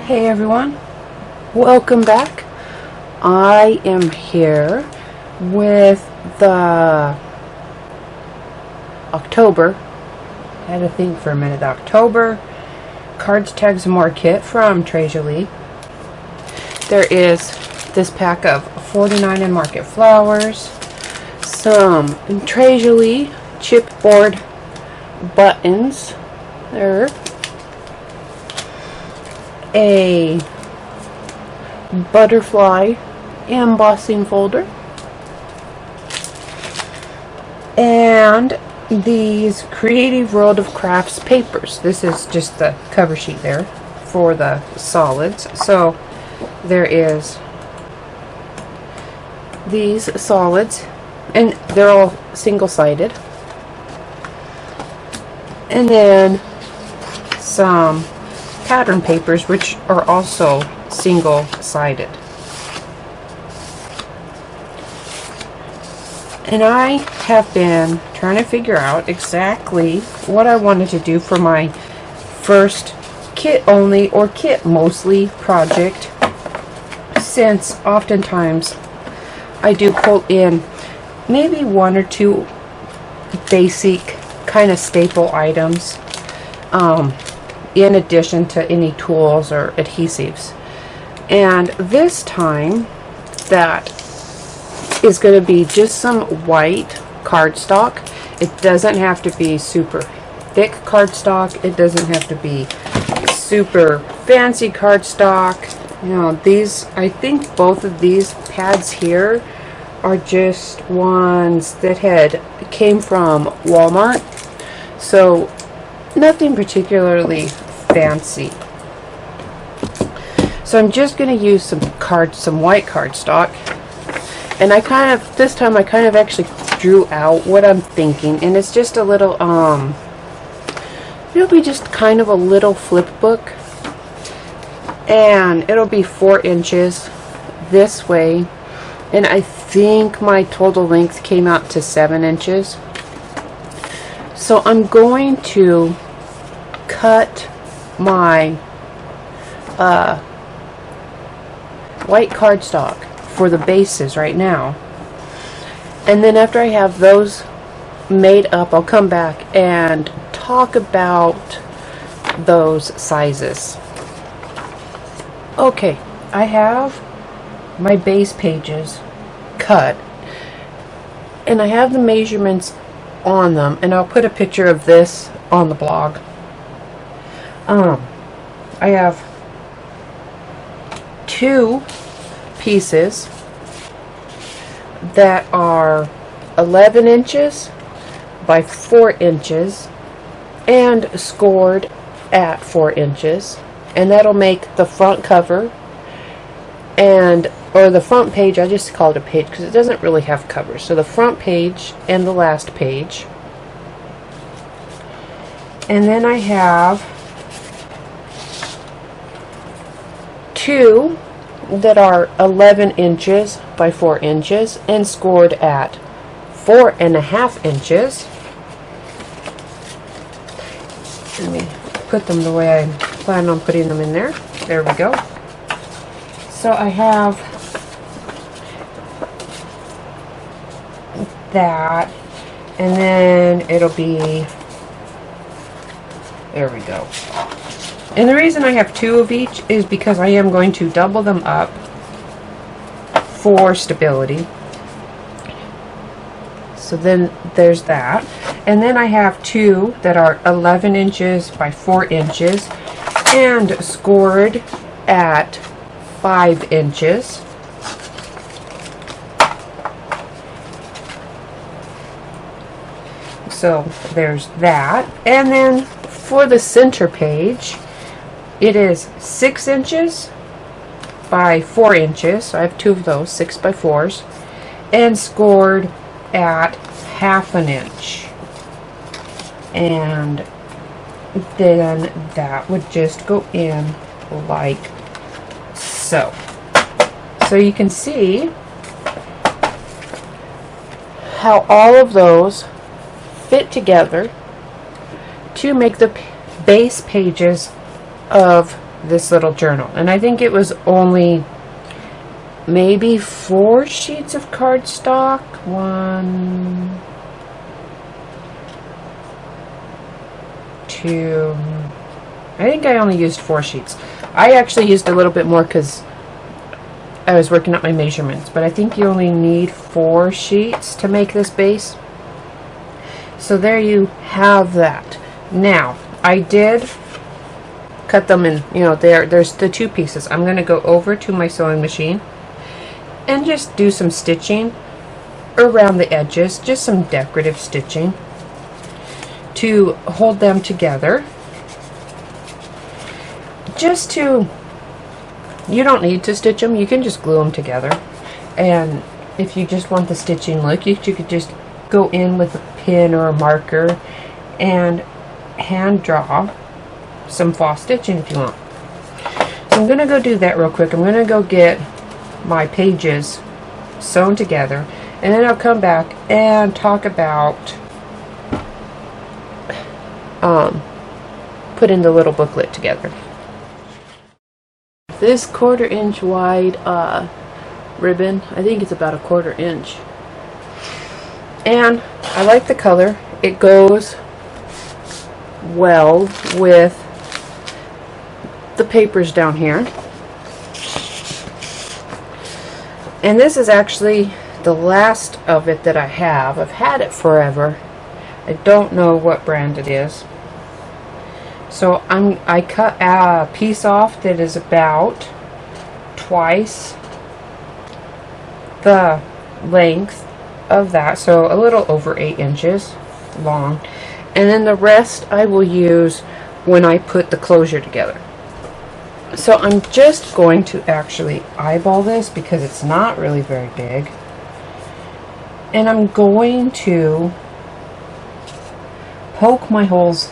Hey everyone, welcome back. I am here with the October, I had to think for a minute, the October Cards, Tags, and More kit from Tres Jolie. There is this pack of 49 and Market flowers, some Tres Jolie chipboard buttons, there, a butterfly embossing folder, and these Creative World of Crafts papers. This is just the cover sheet there for the solids. So there is these solids, and they're all single-sided, and then some pattern papers, which are also single-sided. And I have been trying to figure out exactly what I wanted to do for my first kit only or kit mostly project, since oftentimes I do pull in maybe one or two basic kind of staple items in addition to any tools or adhesives. And this time that is going to be just some white cardstock. It doesn't have to be super thick cardstock. It doesn't have to be super fancy cardstock. You know, these, I think both of these pads here are just ones that came from Walmart. So nothing particularly fancy. So I'm just going to use some white cardstock, and this time I kind of actually drew out what I'm thinking, and it's just a little it'll be just kind of a little flip book, and it'll be 4 inches this way, and I think my total length came out to 7 inches. So I'm going to cut my white cardstock for the bases right now, and then after I have those made up, I'll come back and talk about those sizes. Okay, I have my base pages cut, and I have the measurements on them, and I'll put a picture of this on the blog. I have 2 pieces that are 11 inches by 4 inches and scored at 4 inches, and that'll make the front cover, or the front page. I just call it a page because it doesn't really have covers. So the front page and the last page. And then I have 2 that are 11 inches by 4 inches and scored at 4.5 inches. Let me put them the way I plan on putting them in there. There we go. So I have that, and then it'll be, there we go. And the reason I have 2 of each is because I am going to double them up for stability. So then there's that. And then I have 2 that are 11 inches by 4 inches and scored at 5 inches. So there's that. And then for the center page, it is 6 inches by 4 inches. So I have 2 of those, 6 by 4s, and scored at 1/2 inch. And then that would just go in like so. So you can see how all of those fit together to make the base pages of this little journal. And I think it was only maybe 4 sheets of cardstock. 1, 2, I think I only used 4 sheets. I actually used a little bit more because I was working up my measurements, but I think you only need 4 sheets to make this base. So there you have that. Now, I did cut them in, you know, there's the 2 pieces. I'm going to go over to my sewing machine and just do some stitching around the edges, just some decorative stitching to hold them together. Just to, you don't need to stitch them, you can just glue them together. And if you just want the stitching look, you could just go in with a pin or a marker and hand draw some fall stitching if you want. So I'm going to go do that real quick. I'm going to go get my pages sewn together, and then I'll come back and talk about putting the little booklet together. This 1/4 inch wide ribbon, I think it's about a 1/4 inch, and I like the color. It goes well with the papers down here. And this is actually the last of it that I have. I've had it forever. I don't know what brand it is. So I cut a piece off that is about twice the length of that, so a little over 8 inches long. And then the rest I will use when I put the closure together. So I'm just going to actually eyeball this because it's not really very big. And I'm going to poke my holes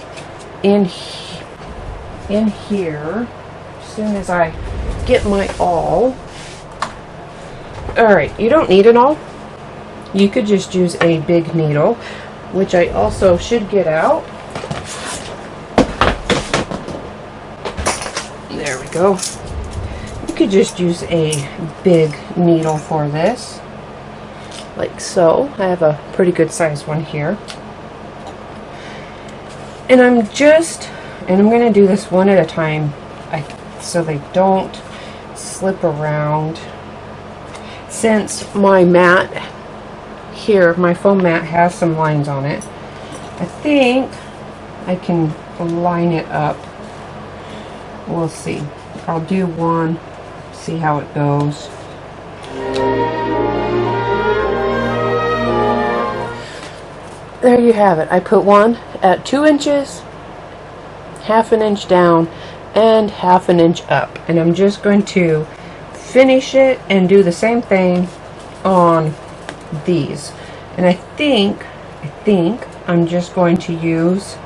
in here as soon as I get my awl. Alright, you don't need an awl. You could just use a big needle, which I also should get out. There we go. You could just use a big needle for this, like so. I have a pretty good sized one here. And I'm going to do this one at a time so they don't slip around. Since my mat here, my foam mat has some lines on it, I think I can line it up. We'll see. I'll do one, see how it goes. There you have it. I put one at 2 inches, 1/2 inch down, and 1/2 inch up. And I'm just going to finish it and do the same thing on these. And I think I'm just going to use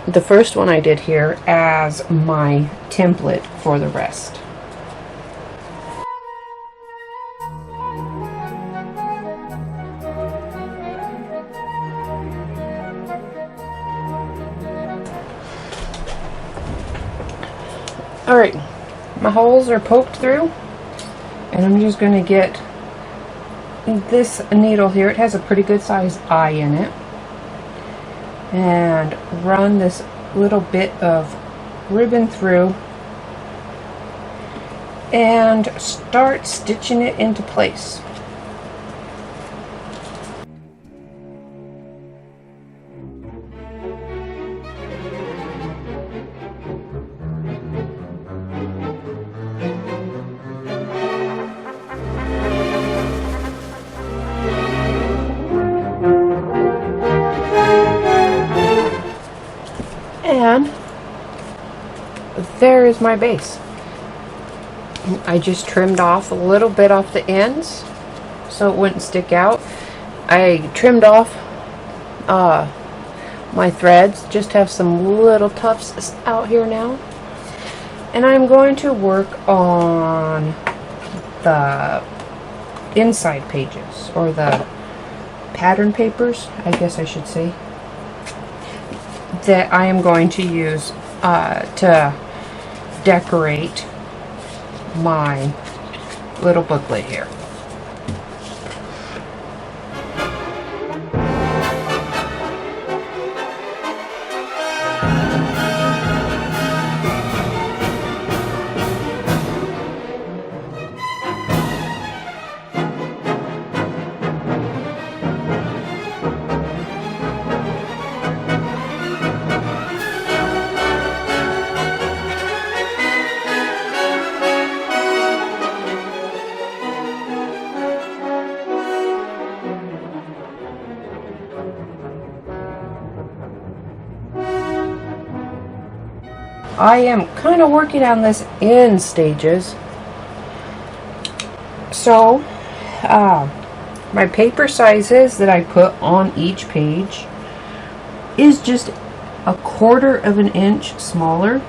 the first one I did here as my template for the rest. Alright, my holes are poked through, and I'm just going to get this needle here. It has a pretty good sized eye in it, and run this little bit of ribbon through and start stitching it into place. And there is my base. I just trimmed off a little bit off the ends so it wouldn't stick out. I trimmed off my threads, just have some little tufts out here now. And I'm going to work on the inside pages, or the pattern papers, I guess I should say, that I am going to use to decorate my little booklet here. I am kind of working on this in stages. So, my paper sizes that I put on each page is just 1/4 of an inch smaller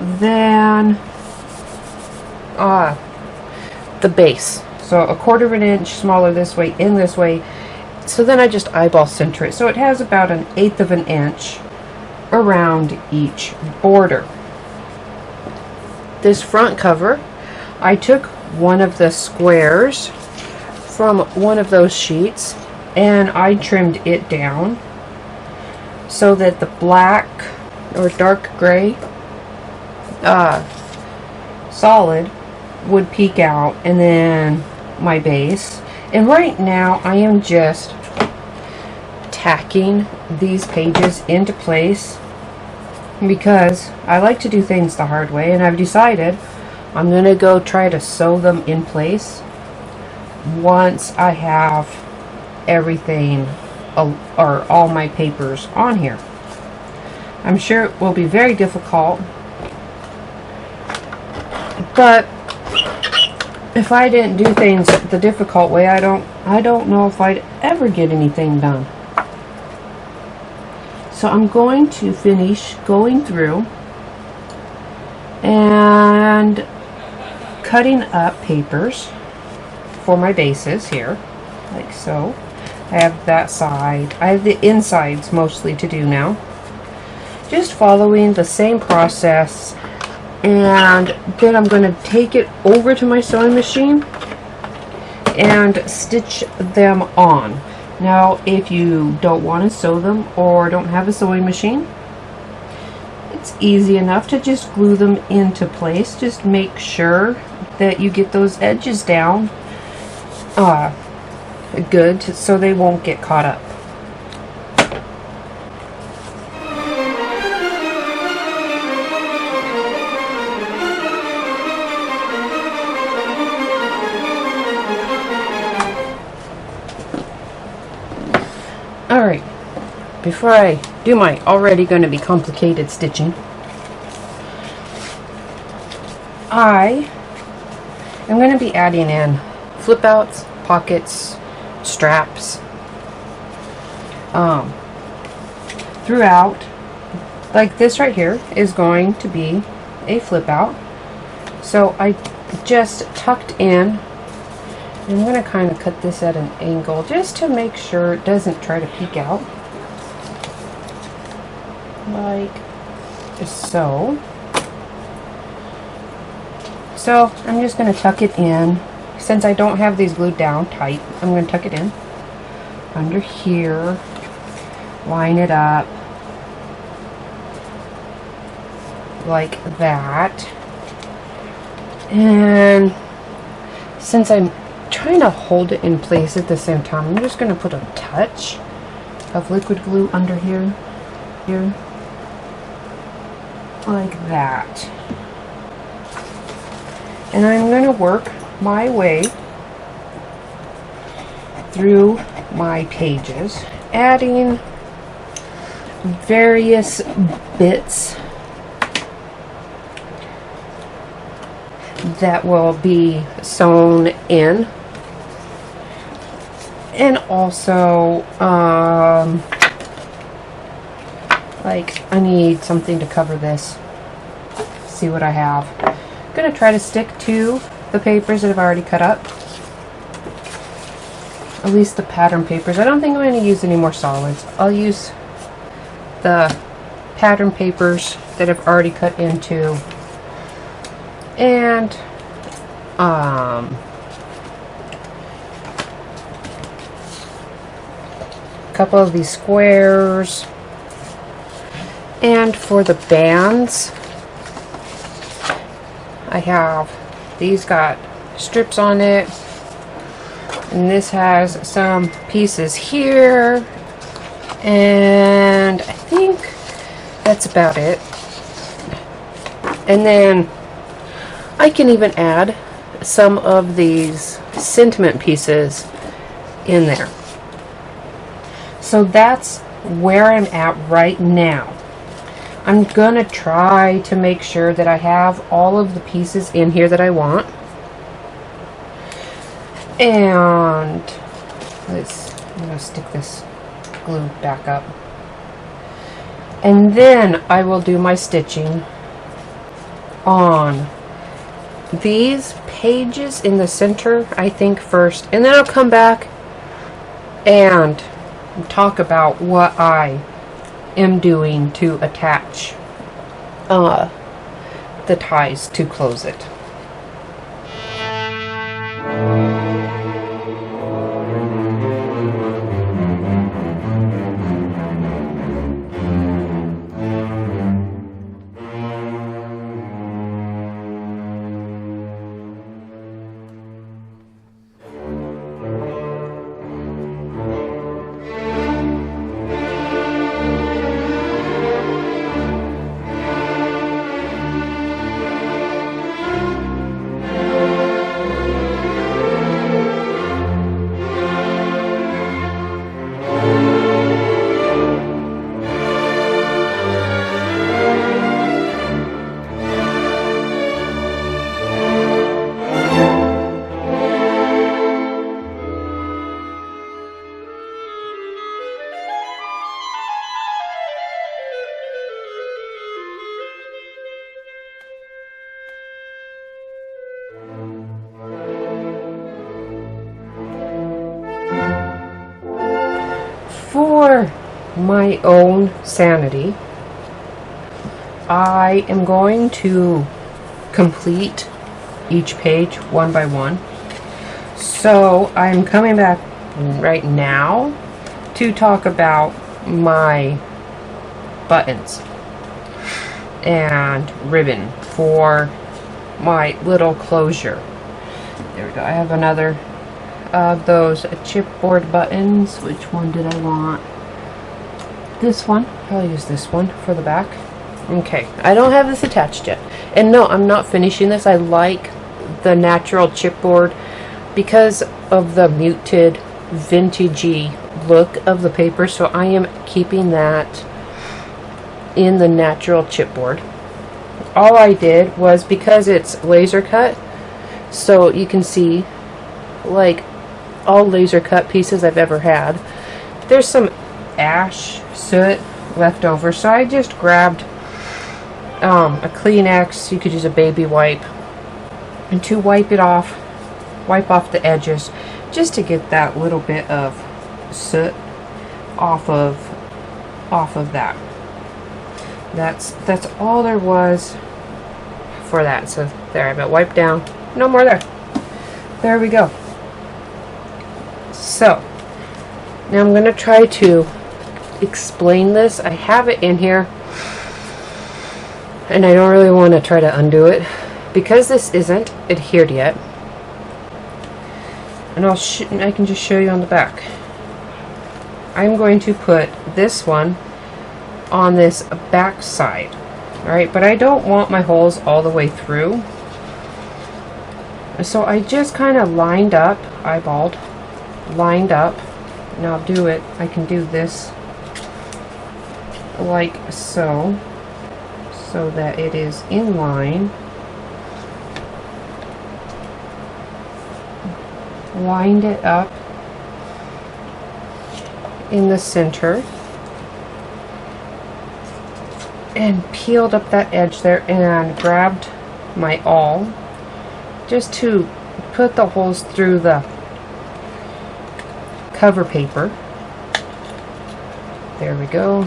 than the base. So 1/4 of an inch smaller this way, in this way. So then I just eyeball center it. So it has about 1/8 of an inch around each border. This front cover, I took one of the squares from one of those sheets and I trimmed it down so that the black or dark gray solid would peek out, and then my base. And right now I am just tacking these pages into place because I like to do things the hard way, and I've decided I'm gonna go try to sew them in place once I have everything or all my papers on here. I'm sure it will be very difficult, but if I didn't do things the difficult way, I don't know if I'd ever get anything done. So I'm going to finish going through and cutting up papers for my bases here, like so. I have that side. I have the insides mostly to do now. Just following the same process, and then I'm going to take it over to my sewing machine and stitch them on. Now, if you don't want to sew them or don't have a sewing machine, it's easy enough to just glue them into place. Just make sure that you get those edges down good so they won't get caught up. Alright, before I do my already going to be complicated stitching, I am going to be adding in flip outs, pockets, straps throughout. Like this right here is going to be a flip out. So I just tucked in. I'm going to kind of cut this at an angle just to make sure it doesn't try to peek out. Like so. So I'm just going to tuck it in. Since I don't have these glued down tight, I'm going to tuck it in under here, line it up like that. And since I'm trying to hold it in place at the same time, I'm just going to put a touch of liquid glue under here, like that. And I'm going to work my way through my pages, adding various bits that will be sewn in, and also like I need something to cover this. See what I have. I'm gonna try to stick to the papers that I've already cut up, at least the pattern papers. I don't think I'm going to use any more solids. I'll use the pattern papers that I've already cut into, and a couple of these squares. And for the bands, I have these got strips on it, and this has some pieces here, and I think that's about it. And then I can even add some of these sentiment pieces in there. So that's where I'm at right now. I'm gonna try to make sure that I have all of the pieces in here that I want. And I'm gonna stick this glue back up. And then I will do my stitching on these pages in the center, I think, first. And then I'll come back and talk about what I am doing to attach the ties to close it. For my own sanity, I am going to complete each page one by one. So I'm coming back right now to talk about my buttons and ribbon for my little closure. There we go. I have another of those chipboard buttons. Which one did I want? This one. I'll use this one for the back. Okay, I don't have this attached yet. And no, I'm not finishing this. I like the natural chipboard because of the muted vintagey look of the paper, so I am keeping that in the natural chipboard. All I did was, because it's laser cut, so you can see, like all laser cut pieces I've ever had, there's some ash soot left over, so I just grabbed a Kleenex. You could use a baby wipe, and to wipe off the edges, just to get that little bit of soot off of that. That's all there was for that. So there, I have it wiped down. No more there. There we go. So now I'm going to try to explain this. I have it in here, and I don't really want to try to undo it because this isn't adhered yet. And I can just show you on the back. I'm going to put this one on this back side. Alright, but I don't want my holes all the way through. So I just kind of lined up, eyeballed, lined up. And I'll do it. I can do this like so, so that it is in line. Lined it up in the center and peeled up that edge there, and grabbed my awl just to put the holes through the cover paper. There we go.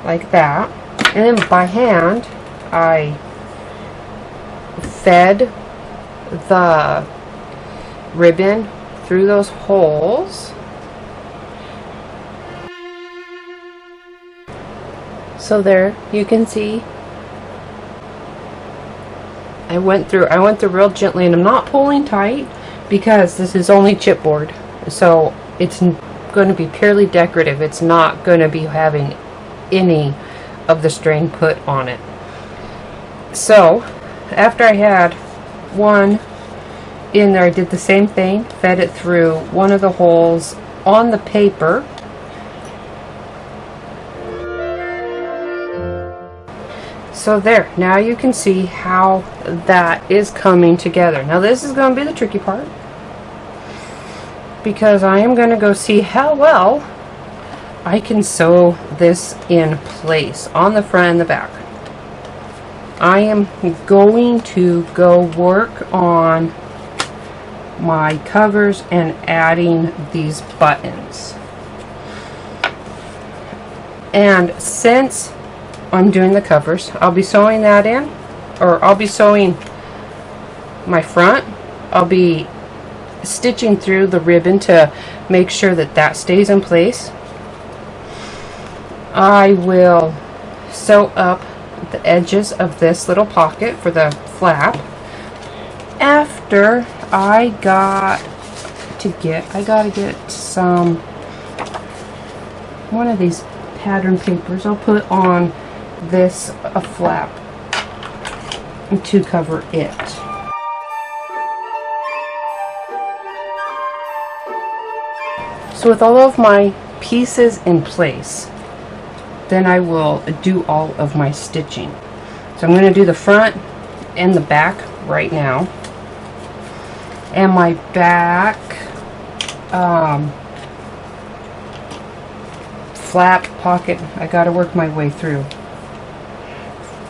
like that. And then by hand, I fed the ribbon through those holes. So there, you can see I went through real gently, and I'm not pulling tight because this is only chipboard, so it's going to be purely decorative. It's not going to be having any of the string put on it. So after I had one in there, I did the same thing, fed it through one of the holes on the paper. So there, now you can see how that is coming together. Now this is going to be the tricky part, because I am going to go see how well I can sew this in place on the front and the back. I am going to go work on my covers and adding these buttons. And since I'm doing the covers, I'll be sewing that in, or I'll be sewing my front. I'll be stitching through the ribbon to make sure that that stays in place. I will sew up the edges of this little pocket for the flap. After I gotta get some, one of these pattern papers. I'll put on this a flap to cover it. So with all of my pieces in place, then I will do all of my stitching. So I'm going to do the front and the back right now. And my back flap pocket, I got to work my way through.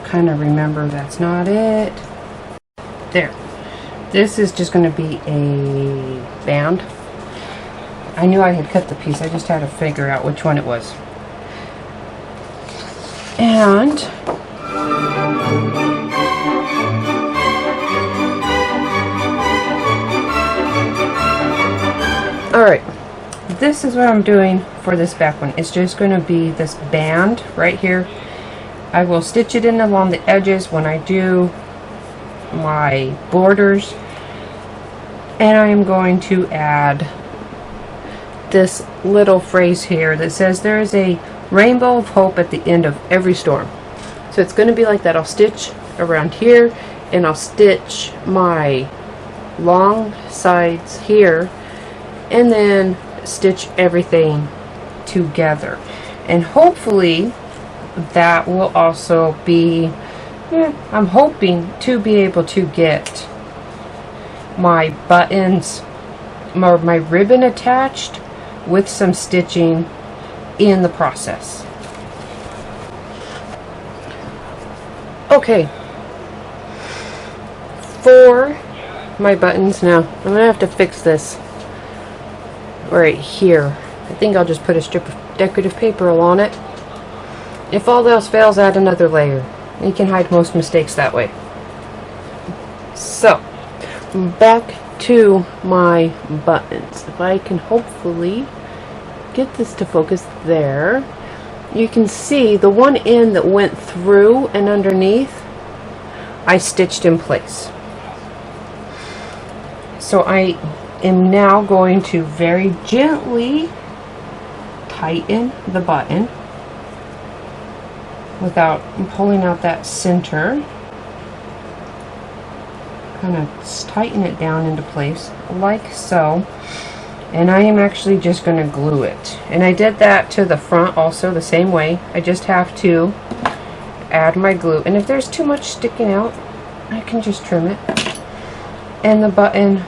Kind of remember that's not it. There. This is just going to be a band. I knew I had cut the piece, I just had to figure out which one it was. And alright, this is what I'm doing for this back one. It's just going to be this band right here. I will stitch it in along the edges when I do my borders, and I am going to add this little phrase here that says there is a rainbow of hope at the end of every storm. So it's going to be like that. I'll stitch around here, and I'll stitch my long sides here, and then stitch everything together. And hopefully that will also be, I'm hoping to be able to get my buttons or my ribbon attached with some stitching in the process. Okay, for my buttons now, I'm going to have to fix this right here. I think I'll just put a strip of decorative paper on it. If all else fails, add another layer. You can hide most mistakes that way. So, back to my buttons. If I can hopefully get this to focus there, you can see the one end that went through and underneath, I stitched in place. So I am now going to very gently tighten the button without pulling out that center. Kind of tighten it down into place like so, and I am actually just going to glue it. And I did that to the front also the same way. I just have to add my glue, and if there's too much sticking out, I can just trim it, and the button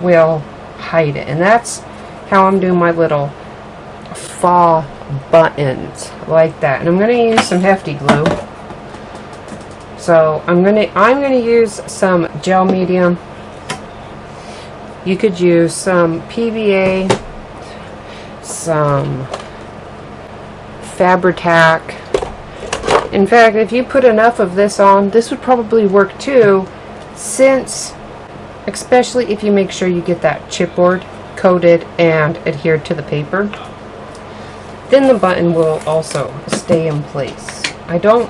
will hide it. And that's how I'm doing my little fall buttons like that. And I'm going to use some hefty glue. So I'm gonna use some gel medium. You could use some PVA, some Fabri-Tac, In fact, if you put enough of this on, this would probably work too, since, especially if you make sure you get that chipboard coated and adhered to the paper, then the button will also stay in place. I don't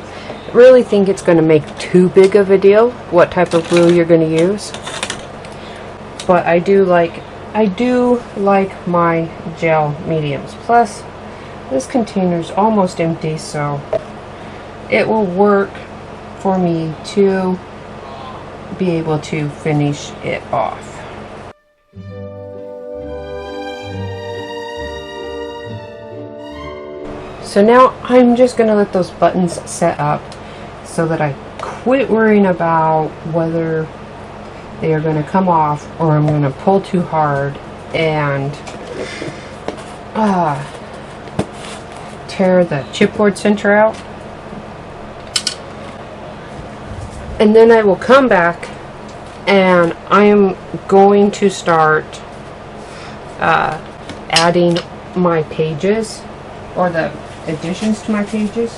really think it's going to make too big of a deal what type of glue you're going to use, but I do like my gel mediums. Plus, this container's almost empty, so it will work for me to be able to finish it off. So now I'm just going to let those buttons set up so that I quit worrying about whether they are going to come off or I'm going to pull too hard and tear the chipboard center out. And then I will come back and I am going to start adding my pages, or the additions to my pages.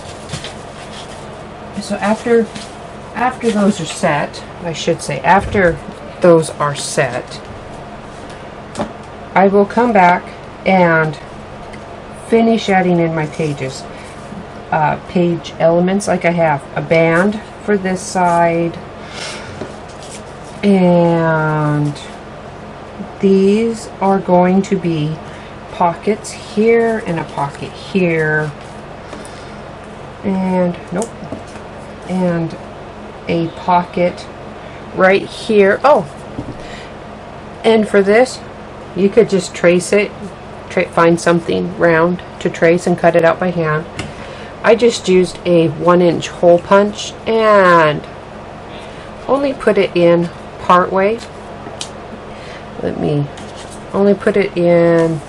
So after those are set, I should say after those are set, I will come back and finish adding in my pages, page elements. Like I have a band for this side, and these are going to be pockets here and a pocket here, and nope, and a pocket right here. Oh, and for this you could just trace it, find something round to trace and cut it out by hand. I just used a 1-inch hole punch and only put it in part way. Let me only put it in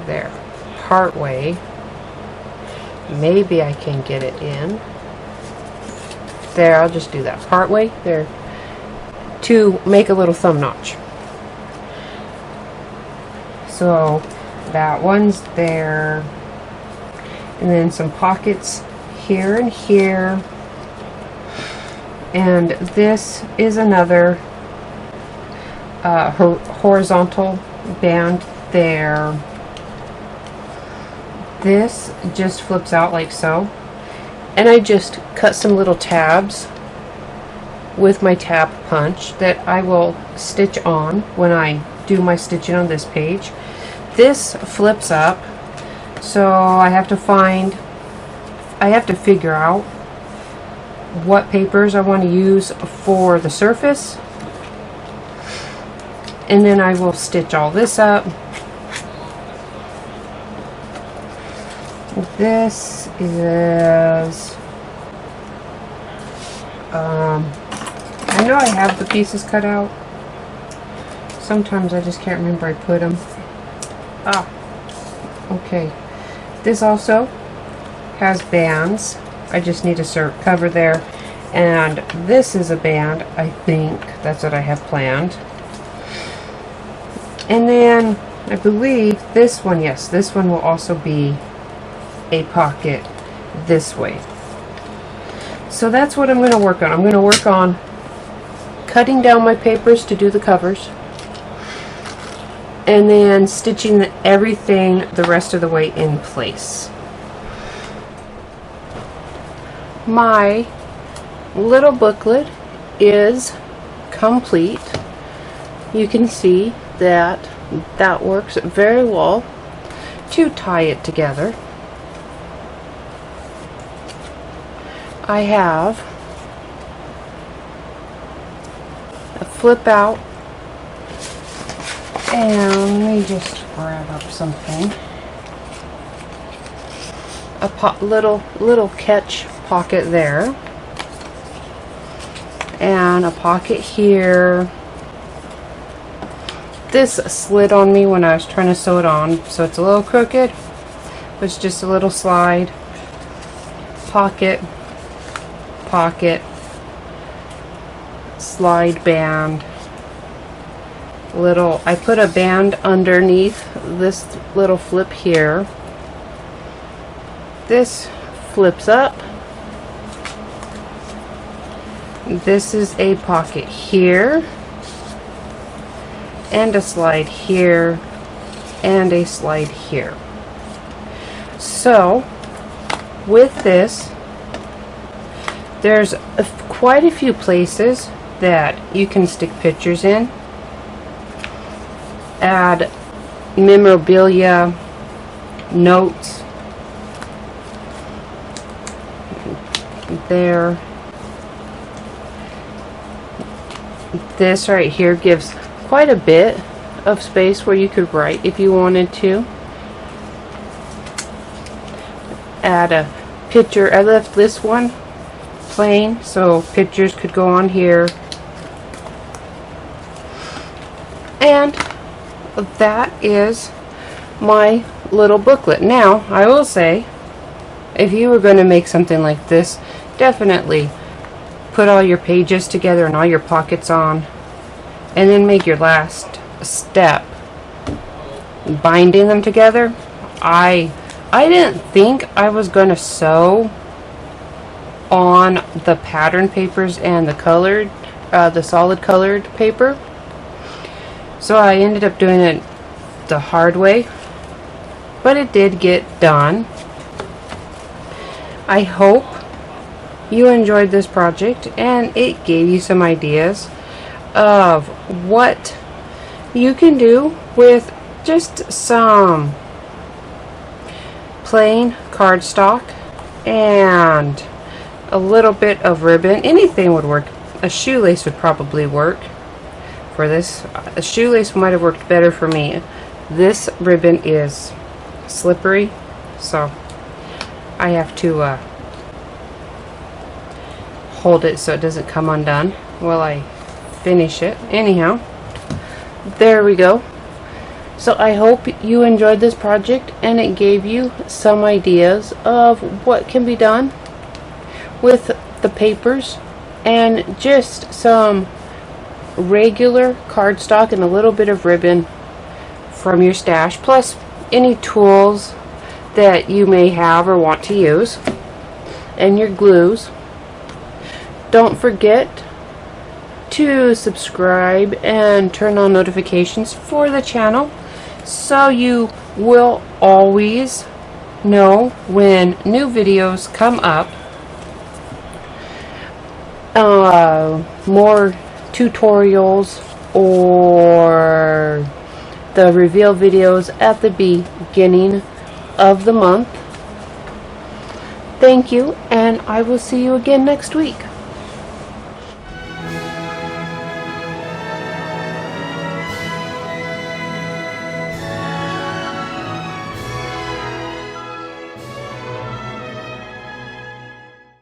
there, part way. Maybe I can get it in there. I'll just do that part way there to make a little thumb notch. So that one's there, and then some pockets here and here, and this is another horizontal band there. This just flips out like so, and I just cut some little tabs with my tab punch that I will stitch on when I do my stitching on this page. This flips up, so I have to figure out what papers I want to use for the surface, and then I will stitch all this up. This is I know I have the pieces cut out. Sometimes I just can't remember I put them. Okay. This also has bands. I just need a cover there, and this is a band. I think that's what I have planned. And then I believe this one, yes, this one will also be a pocket this way. So that's what I'm going to work on. I'm going to work on cutting down my papers to do the covers, and then stitching everything the rest of the way in place. My little booklet is complete. You can see that that works very well to tie it together. I have a flip out, and let me just grab up something. A little catch pocket there, and a pocket here. This slid on me when I was trying to sew it on, so it's a little crooked, but it's just a little slide. Pocket, pocket, slide band, little, I put a band underneath this little flip here, This flips up. This is a pocket here, and a slide here, and a slide here. So with this, there's quite a few places that you can stick pictures in, add memorabilia, notes there. This right here gives quite a bit of space where you could write if you wanted to. Add a picture. I left this one plain so pictures could go on here. And that is my little booklet. Now, I will say, if you were going to make something like this, definitely put all your pages together and all your pockets on, and then make your last step binding them together. I didn't think I was going to sew on the pattern papers and the colored, the solid colored paper, so I ended up doing it the hard way, but it did get done. I hope you enjoyed this project and it gave you some ideas of what you can do with just some plain cardstock and a little bit of ribbon. Anything would work. A shoelace would probably work for this. A shoelace might have worked better for me. This ribbon is slippery, so I have to hold it so it doesn't come undone while I finish it. Anyhow, there we go. So I hope you enjoyed this project and it gave you some ideas of what can be done with the papers and just some regular cardstock and a little bit of ribbon from your stash, plus any tools that you may have or want to use, and your glues. Don't forget to subscribe and turn on notifications for the channel so you will always know when new videos come up. More tutorials or the reveal videos at the beginning of the month. Thank you, and I will see you again next week.